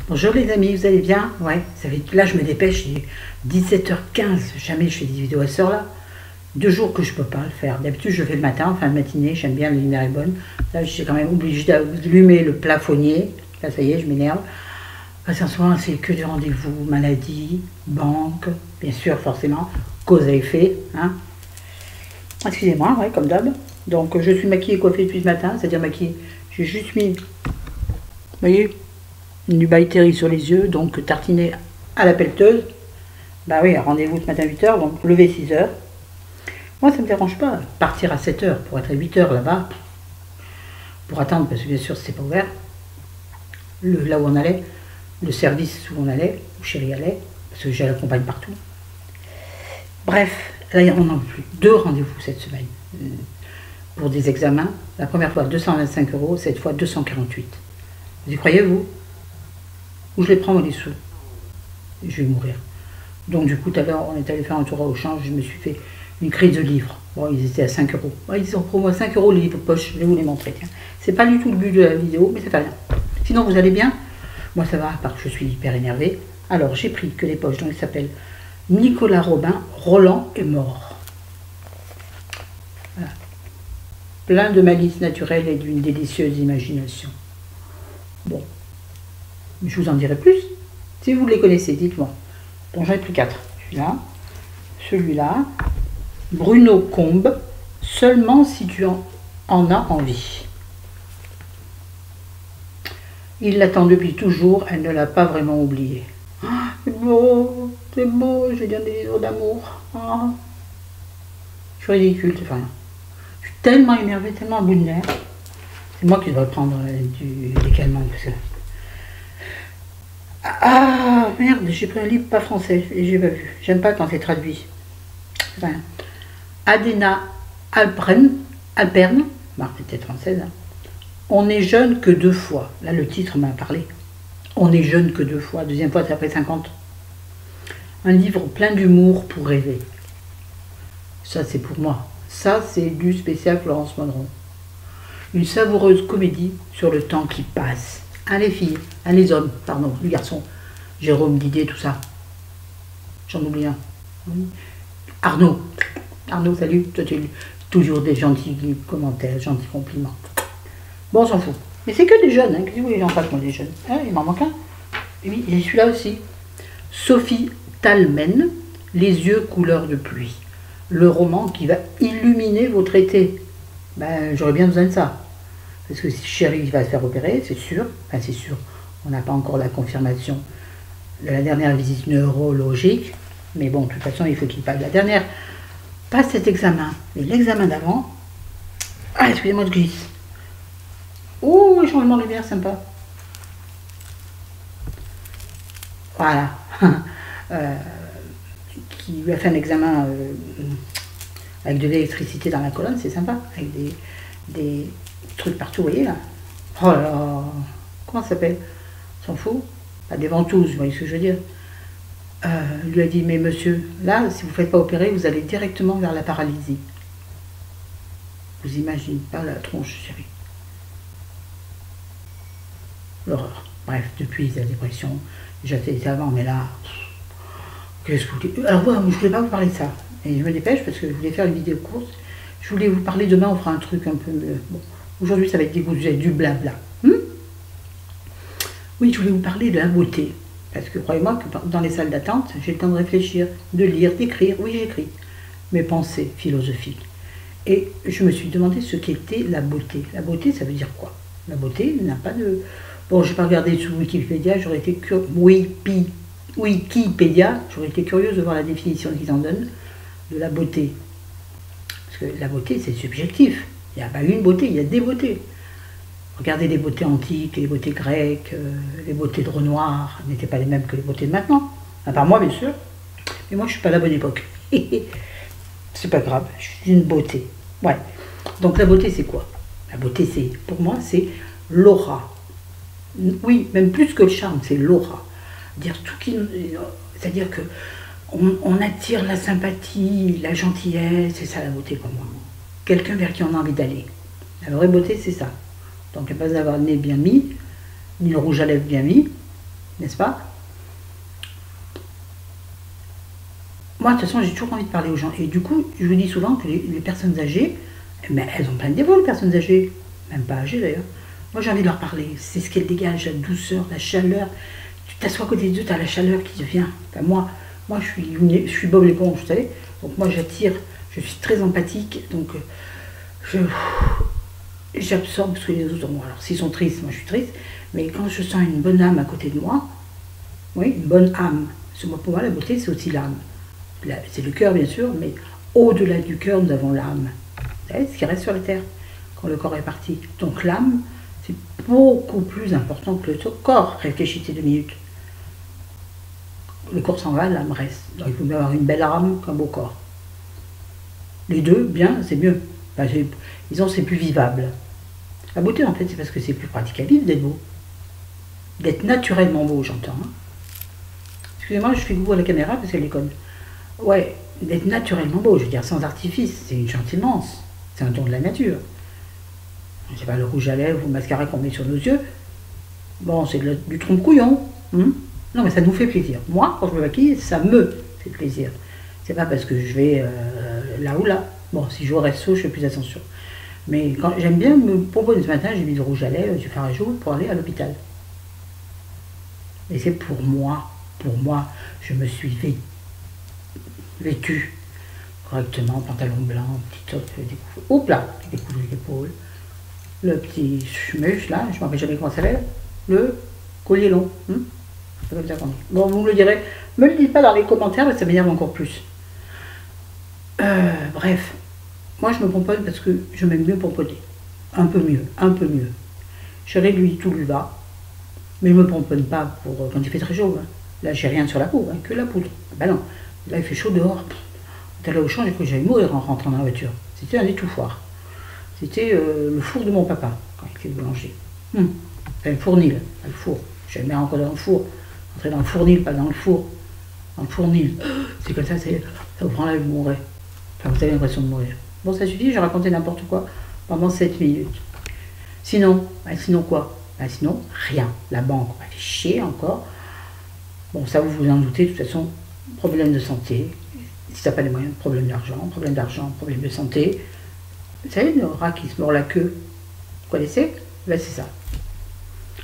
Bonjour les amis, vous allez bien? Ouais, ça fait, là je me dépêche, il est 17h15, jamais je fais des vidéos à ce heure-là. 2 jours que je peux pas le faire. D'habitude je le fais le matin, en fin de matinée, j'aime bien, la lumière est bonne. Là je suis quand même obligée d'allumer le plafonnier. Là ça y est, je m'énerve. Parce qu'en ce moment c'est que des rendez-vous, maladie, banque, bien sûr forcément, cause à effet. Hein. Excusez-moi, ouais, comme d'hab. Donc je suis maquillée et coiffée depuis ce matin, c'est-à-dire maquillée. J'ai juste mis, vous voyez, du bail-terry sur les yeux, donc tartiné à la pelleteuse. Bah oui, rendez-vous ce matin à 8h, donc lever 6h. Moi, ça ne me dérange pas. Partir à 7h pour être à 8h là-bas, pour attendre, parce que bien sûr, c'est pas ouvert. Là où on allait, le service où on allait, où chérie allait, parce que je l'accompagne partout. Bref, là, on n'en a plus. 2 rendez-vous cette semaine pour des examens. La première fois 225 €, cette fois 248. Vous y croyez, vous? Où je les prends les sous? Je vais mourir. Donc du coup, tout à l'heure, on est allé faire un tour à Auchan, je me suis fait une crise de livres. Bon, ils étaient à 5 €. Ouais, ils sont promo à 5 € les livres poche, je vais vous les montrer. Tiens. C'est pas du tout le but de la vidéo, mais ça fait rien. Sinon, vous allez bien? Moi, ça va, à part que je suis hyper énervée. Alors, j'ai pris que les poches, donc il s'appelle Nicolas Robin, Roland est mort. Voilà. Plein de malice naturelle et d'une délicieuse imagination. Bon. Je vous en dirai plus. Si vous les connaissez, dites-moi. Bon, j'en ai pris 4. Celui-là, Bruno Combe, seulement si tu en as envie. Il l'attend depuis toujours, elle ne l'a pas vraiment oublié. Oh, c'est beau, je vais dire des livres d'amour. Oh. Je suis ridicule, c'est rien. Je suis tellement énervée, tellement à bout de nerfs. C'est moi qui dois prendre des calmants, parce que... Ah merde, j'ai pris un livre pas français et j'ai pas vu. J'aime pas quand c'est traduit. Enfin, Adéna Alpern, marque peut-être française. Hein. On n'est jeune que 2 fois. Là, le titre m'a parlé. On n'est jeune que 2 fois. Deuxième fois, c'est après 50. Un livre plein d'humour pour rêver. Ça, c'est pour moi. Ça, c'est du spécial Florence Monroe. Une savoureuse comédie sur le temps qui passe. Hein, les filles, hein, les hommes, pardon, les garçons, Jérôme Didier, tout ça. J'en oublie un. Arnaud, salut, toi tu as toujours des gentils commentaires, gentils compliments. Bon, on s'en fout. Mais c'est que des jeunes, hein, qu'est-ce que vous voulez en face, moi, des jeunes. Ah, il m'en manque un. Et oui, il y a celui-là aussi. Sophie Talmen, Les yeux couleur de pluie. Le roman qui va illuminer votre été. Ben, j'aurais bien besoin de ça. Parce que si chérie va se faire opérer, c'est sûr. Enfin, c'est sûr. On n'a pas encore la confirmation de la dernière visite neurologique. Mais bon, de toute façon, il faut qu'il passe la dernière. Pas cet examen, mais l'examen d'avant. Ah, excusez-moi, je glisse. Oh, changement de lumière, sympa. Voilà. Qui lui a fait un examen avec de l'électricité dans la colonne, c'est sympa. Avec des trucs partout, vous voyez là. Oh là là. Comment ça s'appelle? S'en fout. Pas des ventouses, vous voyez ce que je veux dire. Il lui a dit, mais monsieur, là, si vous ne faites pas opérer, vous allez directement vers la paralysie. Vous imaginez pas la tronche, chérie. L'horreur. Bref, depuis la dépression, déjà fait avant, mais là, qu'est-ce que vous voulez? Alors, ouais, je ne voulais pas vous parler de ça. Et je me dépêche parce que je voulais faire une vidéo courte. Je voulais vous parler, demain, on fera un truc un peu... Bon, aujourd'hui, ça va être du blabla. Oui, je voulais vous parler de la beauté. Parce que croyez-moi que dans les salles d'attente, j'ai le temps de réfléchir, de lire, d'écrire. Oui, j'écris mes pensées philosophiques. Et je me suis demandé ce qu'était la beauté. La beauté, ça veut dire quoi? La beauté n'a pas de... Bon, je n'ai pas regardé sur Wikipédia, j'aurais été Wikipédia, j'aurais été curieuse de voir la définition qu'ils en donnent de la beauté. Parce que la beauté, c'est subjectif. Il n'y a pas une beauté, il y a des beautés. Regardez les beautés antiques, les beautés grecques, les beautés de Renoir, n'étaient pas les mêmes que les beautés de maintenant. À part moi, bien sûr. Mais moi, je ne suis pas à la bonne époque. C'est pas grave, je suis une beauté. Ouais. Donc la beauté, c'est quoi? La beauté, c'est, pour moi, c'est l'aura. Oui, même plus que le charme, c'est l'aura. C'est-à-dire que on attire la sympathie, la gentillesse, c'est ça la beauté pour moi. Quelqu'un vers qui on a envie d'aller. La vraie beauté, c'est ça. Donc, il n'y a pas d'avoir le nez bien mis, ni le rouge à lèvres bien mis, n'est-ce pas? Moi, de toute façon, j'ai toujours envie de parler aux gens. Et du coup, je vous dis souvent que les personnes âgées, mais elles ont plein de défauts, les personnes âgées. Même pas âgées, d'ailleurs. Moi, j'ai envie de leur parler. C'est ce qu'elles dégagent, la douceur, la chaleur. Tu t'assois à côté d'eux, tu as la chaleur qui te vient. Enfin, moi je suis Bob l'éponge, vous savez. Donc, moi, j'attire. Je suis très empathique. Donc, j'absorbe ce que les autres ont. Alors, s'ils sont tristes, moi, je suis triste. Mais quand je sens une bonne âme à côté de moi, oui, une bonne âme. Parce que pour moi, la beauté, c'est aussi l'âme. C'est le cœur, bien sûr, mais au-delà du cœur, nous avons l'âme. Vous savez, ce qui reste sur la terre, quand le corps est parti. Donc l'âme, c'est beaucoup plus important que le corps. Réfléchissez 2 minutes. Le corps s'en va, l'âme reste. Donc il faut mieux avoir une belle âme qu'un beau corps. Les deux, bien, c'est mieux. Enfin, disons, c'est plus vivable. La beauté, en fait, c'est parce que c'est plus pratique à vivre d'être beau. D'être naturellement beau, j'entends. Hein. Excusez-moi, je fais coucou à la caméra parce qu'elle déconne. Ouais, d'être naturellement beau, je veux dire, sans artifice, c'est une chance immense. C'est un don de la nature. Je sais pas, le rouge à lèvres ou le mascara qu'on met sur nos yeux, bon, c'est du trompe-couillon. Hein. Non, mais ça nous fait plaisir. Moi, quand je me maquille, ça me fait plaisir. C'est pas parce que je vais là ou là. Bon, si je vais au resto, je fais plus attention. Mais quand j'aime bien me pomponner ce matin, j'ai mis du rouge à lèvres, j'ai fait un jour pour aller à l'hôpital. Et c'est pour moi, je me suis vêtue correctement, pantalon blanc, petit top découvert. Oups là, découvert l'épaule, le petit chmuche là, je ne me rappelle jamais comment ça s'appelle, le collier long. C'est comme ça qu'on dit. Bon, vous me le direz, me le dites pas dans les commentaires, mais ça m'énerve encore plus. Bref, moi je me pomponne parce que je m'aime mieux pomponner. Un peu mieux, un peu mieux. Je réduis tout le bas, mais je ne me pomponne pas pour quand il fait très chaud. Hein. Là, j'ai rien sur la peau, hein, que la poudre. Ben non, là il fait chaud dehors. On est allé au champ, j'ai cru que j'allais mourir en rentrant dans la voiture. C'était un étouffoir. C'était le four de mon papa, quand il était boulanger. Enfin, le fournil, pas le four. Je le mets encore dans le four. Entrer dans le fournil, pas dans le four. Dans le fournil. C'est comme ça, ça vous prend là, vous mourrez. Enfin, vous avez l'impression de mourir. Bon, ça suffit, j'ai raconté n'importe quoi pendant 7 minutes. Sinon, sinon quoi? Sinon, rien. La banque m'a fait chier encore. Bon, ça, vous vous en doutez, de toute façon, problème de santé. Si tu n'as pas les moyens, problème d'argent, problème de santé. Vous savez, le rat qui se mord la queue, vous connaissez? Là, c'est ça.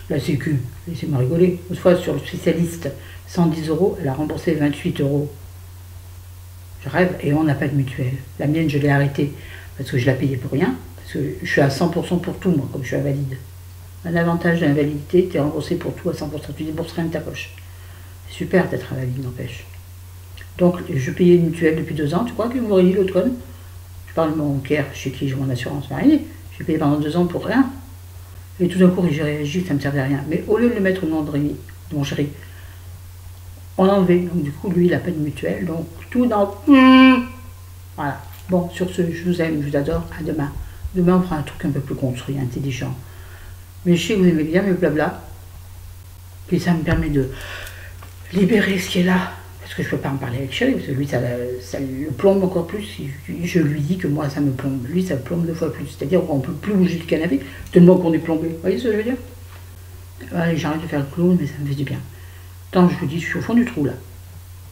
La Sécu, laissez-moi rigoler. Une fois, sur le spécialiste, 110 €, elle a remboursé 28 €. Je rêve, et on n'a pas de mutuelle. La mienne, je l'ai arrêtée, parce que je la payais pour rien, parce que je suis à 100% pour tout, moi, comme je suis invalide. Un avantage d'invalidité, tu es remboursé pour tout à 100%, tu débourses rien de ta poche. C'est super d'être invalide, n'empêche. Donc, je payais une mutuelle depuis 2 ans. Tu crois qu'ils m'auraient dit l'autre conne? Je parle de mon caire, chez qui j'ai mon assurance marinée. J'ai payé pendant 2 ans pour rien. Et tout d'un coup, j'ai réagi, ça ne me servait à rien. Mais au lieu de le mettre au nom de Rémi, de mon chéri, on l'a enlevé. Donc, du coup, lui, il n'a pas de mutuelle. Donc, tout dans. Voilà. Bon, sur ce, je vous aime, je vous adore. À demain. Demain, on fera un truc un peu plus construit, intelligent. Mais je sais que vous aimez bien mes blabla. Puis ça me permet de libérer ce qui est là. Parce que je ne peux pas en parler avec Chéri, parce que lui, ça le plombe encore plus. Je lui dis que moi, ça me plombe. Lui, ça me plombe 2 fois plus. C'est-à-dire qu'on ne peut plus bouger le canapé, tellement qu'on est plombé. Vous voyez ce que je veux dire? Allez, j'arrête de faire le clown, mais ça me fait du bien. Tant je vous dis, je suis au fond du trou, là.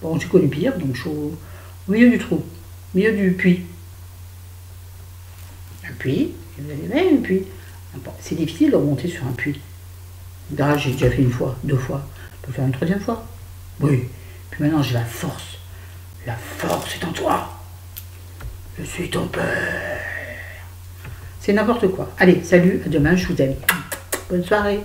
Bon, j'ai connu pire, donc je suis au milieu du trou. Au milieu du puits. Un puits, vous allez voir, un puits. Bon, c'est difficile de remonter sur un puits. Là, j'ai déjà fait 1 fois, 2 fois. Je peux faire une 3e fois. Oui. Puis maintenant, j'ai la force. La force est en toi. Je suis ton père. C'est n'importe quoi. Allez, salut, à demain, je vous aime. Bonne soirée.